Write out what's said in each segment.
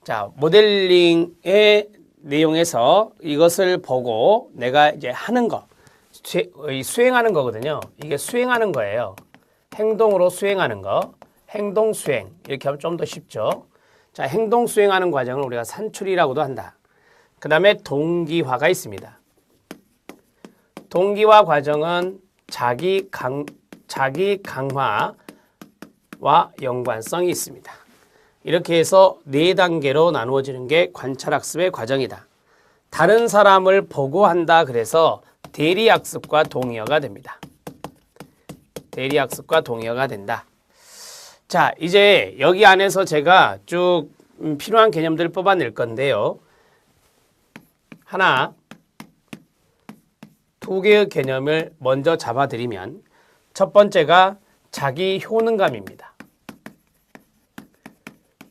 자, 모델링의 내용에서 이것을 보고 내가 이제 하는 거, 수행하는 거거든요. 이게 수행하는 거예요. 행동으로 수행하는 거, 행동 수행. 이렇게 하면 좀 더 쉽죠. 자, 행동 수행하는 과정을 우리가 산출이라고도 한다. 그 다음에 동기화가 있습니다. 동기화 과정은 자기 강화와 연관성이 있습니다. 이렇게 해서 4단계로 나누어지는 게 관찰학습의 과정이다. 다른 사람을 보고 한다 그래서 대리학습과 동의어가 됩니다. 대리학습과 동의어가 된다. 자, 이제 여기 안에서 제가 쭉 필요한 개념들을 뽑아낼 건데요. 하나, 2개의 개념을 먼저 잡아드리면 첫 번째가 자기 효능감입니다.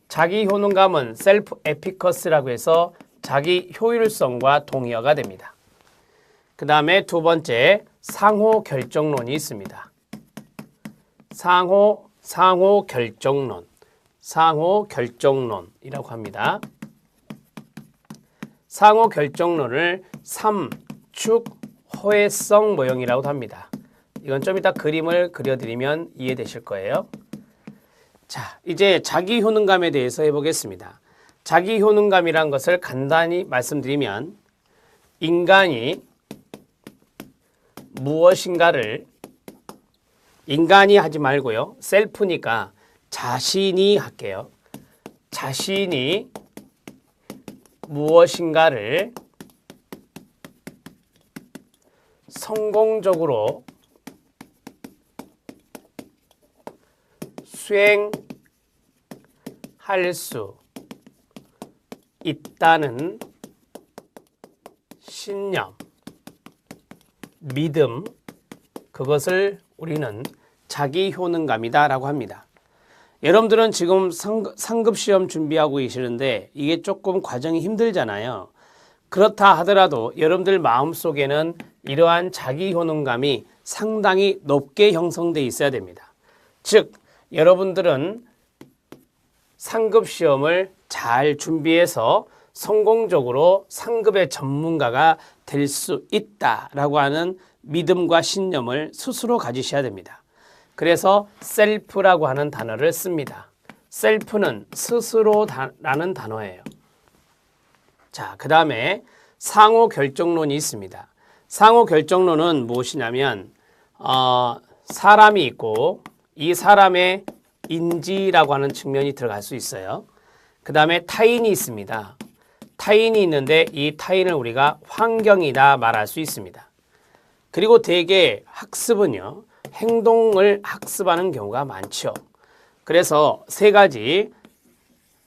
자기 효능감은 셀프 에피커스라고 해서 자기 효율성과 동의어가 됩니다. 그 다음에 두 번째, 상호 결정론이 있습니다. 상호 결정론, 상호 결정론이라고 합니다. 상호 결정론을 삼축 호혜성 모형이라고도 합니다. 이건 좀 이따 그림을 그려드리면 이해되실 거예요. 자, 이제 자기 효능감에 대해서 해보겠습니다. 자기 효능감이란 것을 간단히 말씀드리면 인간이 무엇인가를 인간이 하지 말고요. 셀프니까 자신이 할게요. 자신이 무엇인가를 성공적으로 수행할 수 있다는 신념, 믿음, 그것을 우리는 자기 효능감이다 라고 합니다. 여러분들은 지금 상급시험 준비하고 계시는데 이게 조금 과정이 힘들잖아요. 그렇다 하더라도 여러분들 마음속에는 이러한 자기 효능감이 상당히 높게 형성되어 있어야 됩니다. 즉, 여러분들은 상급시험을 잘 준비해서 성공적으로 상급의 전문가가 될 수 있다라고 하는 믿음과 신념을 스스로 가지셔야 됩니다. 그래서 셀프라고 하는 단어를 씁니다. 셀프는 스스로라는 단어예요. 자, 그 다음에 상호 결정론이 있습니다. 상호 결정론은 무엇이냐면 사람이 있고 이 사람의 인지라고 하는 측면이 들어갈 수 있어요. 그 다음에 타인이 있습니다. 타인이 있는데 이 타인을 우리가 환경이다 말할 수 있습니다. 그리고 대개 학습은요, 행동을 학습하는 경우가 많죠. 그래서 세 가지,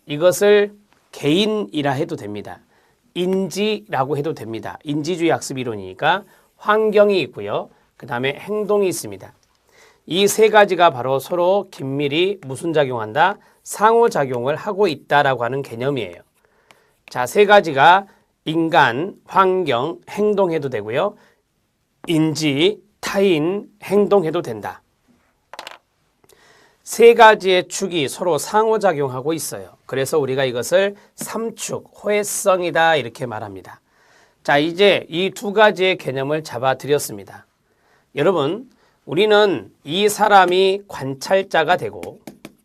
이것을 개인이라 해도 됩니다. 인지라고 해도 됩니다. 인지주의 학습 이론이니까 환경이 있고요. 그 다음에 행동이 있습니다. 이 세 가지가 바로 서로 긴밀히 무슨 작용한다? 상호작용을 하고 있다라고 하는 개념이에요. 자, 세 가지가 인간, 환경, 행동해도 되고요. 인지, 타인, 행동해도 된다. 세 가지의 축이 서로 상호작용하고 있어요. 그래서 우리가 이것을 삼축, 호혜성이다 이렇게 말합니다. 자, 이제 이 두 가지의 개념을 잡아드렸습니다. 여러분, 우리는 이 사람이 관찰자가 되고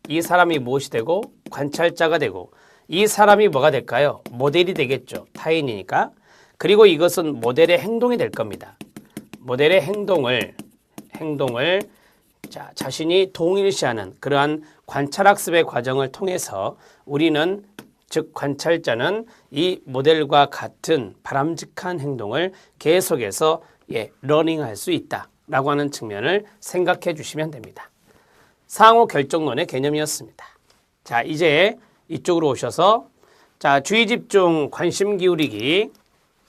이 사람이 무엇이 되고 관찰자가 되고 이 사람이 뭐가 될까요? 모델이 되겠죠. 타인이니까. 그리고 이것은 모델의 행동이 될 겁니다. 모델의 행동을 자신이 동일시하는 그러한 관찰학습의 과정을 통해서 우리는 즉 관찰자는 이 모델과 같은 바람직한 행동을 계속해서 러닝할 수 있다라고 하는 측면을 생각해 주시면 됩니다. 상호 결정론의 개념이었습니다. 자, 이제 이쪽으로 오셔서 자, 주의 집중 관심 기울이기,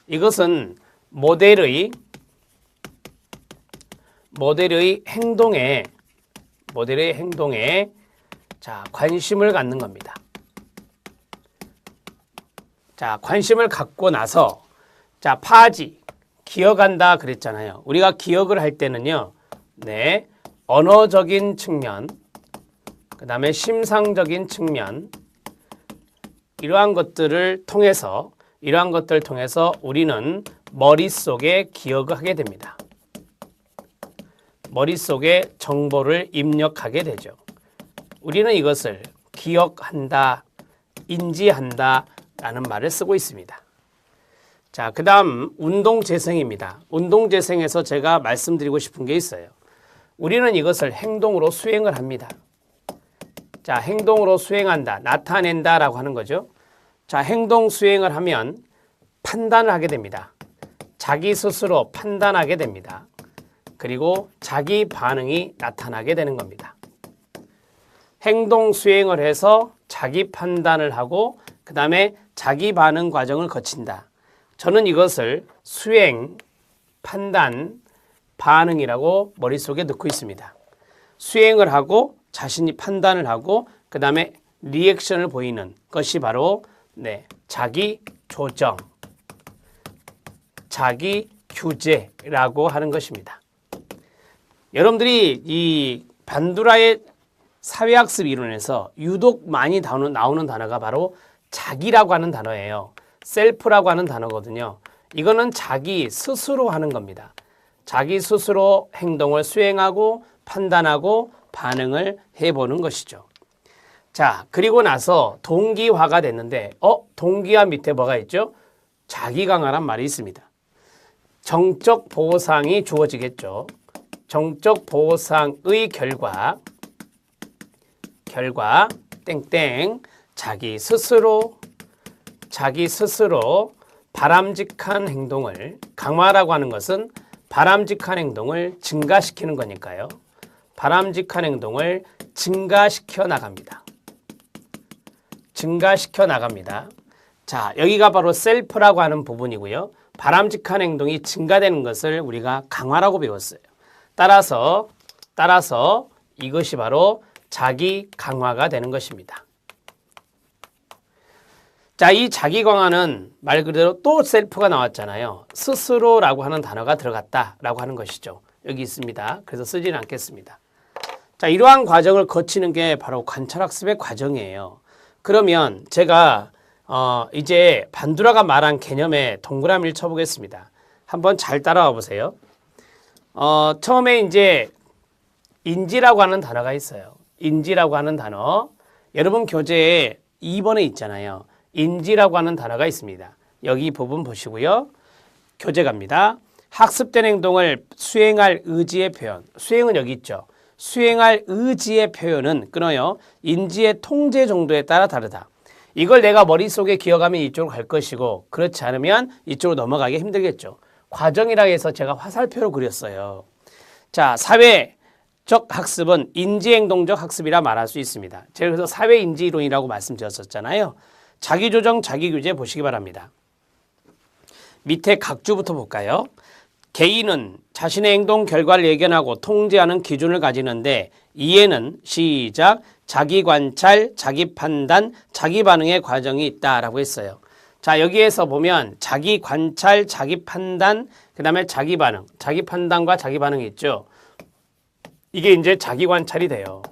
이것은 모델의 행동에 자, 관심을 갖는 겁니다. 자, 관심을 갖고 나서 자, 파지, 기억한다 그랬잖아요. 우리가 기억을 할 때는요. 네. 언어적인 측면, 그 다음에 심상적인 측면, 이러한 것들을 통해서 우리는 머릿속에 기억을 하게 됩니다. 머릿속에 정보를 입력하게 되죠. 우리는 이것을 기억한다, 인지한다 라는 말을 쓰고 있습니다. 자, 그 다음 운동재생입니다. 운동재생에서 제가 말씀드리고 싶은 게 있어요. 우리는 이것을 행동으로 수행을 합니다. 자, 행동으로 수행한다, 나타낸다 라고 하는 거죠. 자, 행동 수행을 하면 판단을 하게 됩니다. 자기 스스로 판단하게 됩니다. 그리고 자기 반응이 나타나게 되는 겁니다. 행동 수행을 해서 자기 판단을 하고 그 다음에 자기 반응 과정을 거친다. 저는 이것을 수행, 판단, 반응이라고 머릿속에 넣고 있습니다. 수행을 하고 자신이 판단을 하고 그 다음에 리액션을 보이는 것이 바로 자기 조정, 자기 규제라고 하는 것입니다. 여러분들이 이 반두라의 사회학습 이론에서 유독 많이 나오는 단어가 바로 자기라고 하는 단어예요. 셀프라고 하는 단어거든요. 이거는 자기 스스로 하는 겁니다. 자기 스스로 행동을 수행하고 판단하고 반응을 해보는 것이죠. 자, 그리고 나서 동기화가 됐는데 동기화 밑에 뭐가 있죠? 자기강화란 말이 있습니다. 정적 보상이 주어지겠죠. 정적 보상의 결과 땡땡 자기 스스로 바람직한 행동을, 강화라고 하는 것은 바람직한 행동을 증가시키는 거니까요. 바람직한 행동을 증가시켜 나갑니다. 자, 여기가 바로 셀프라고 하는 부분이고요. 바람직한 행동이 증가되는 것을 우리가 강화라고 배웠어요. 따라서 이것이 바로 자기 강화가 되는 것입니다. 자, 이 자기 강화는 말 그대로 또 셀프가 나왔잖아요. 스스로라고 하는 단어가 들어갔다라고 하는 것이죠. 여기 있습니다. 그래서 쓰지는 않겠습니다. 자, 이러한 과정을 거치는 게 바로 관찰학습의 과정이에요. 그러면 제가 이제 반두라가 말한 개념에 동그라미를 쳐보겠습니다. 한번 잘 따라와 보세요. 처음에 이제 인지라고 하는 단어가 있어요. 인지라고 하는 단어. 여러분 교재에 2번에 있잖아요. 인지라고 하는 단어가 있습니다. 여기 부분 보시고요. 교재 갑니다. 학습된 행동을 수행할 의지의 표현. 수행은 여기 있죠. 수행할 의지의 표현은 끊어요. 인지의 통제 정도에 따라 다르다. 이걸 내가 머릿속에 기억하면 이쪽으로 갈 것이고 그렇지 않으면 이쪽으로 넘어가기 힘들겠죠. 과정이라 해서 제가 화살표로 그렸어요. 자, 사회적 학습은 인지행동적 학습이라 말할 수 있습니다. 제가 그래서 사회인지이론이라고 말씀드렸었잖아요. 자기조정, 자기규제 보시기 바랍니다. 밑에 각주부터 볼까요? 개인은 자신의 행동 결과를 예견하고 통제하는 기준을 가지는데 이에는 시작 자기 관찰, 자기 판단, 자기 반응의 과정이 있다라고 했어요. 자, 여기에서 보면 자기 관찰, 자기 판단, 그 다음에 자기 반응, 자기 판단과 자기 반응이 있죠. 이게 이제 자기 관찰이 돼요.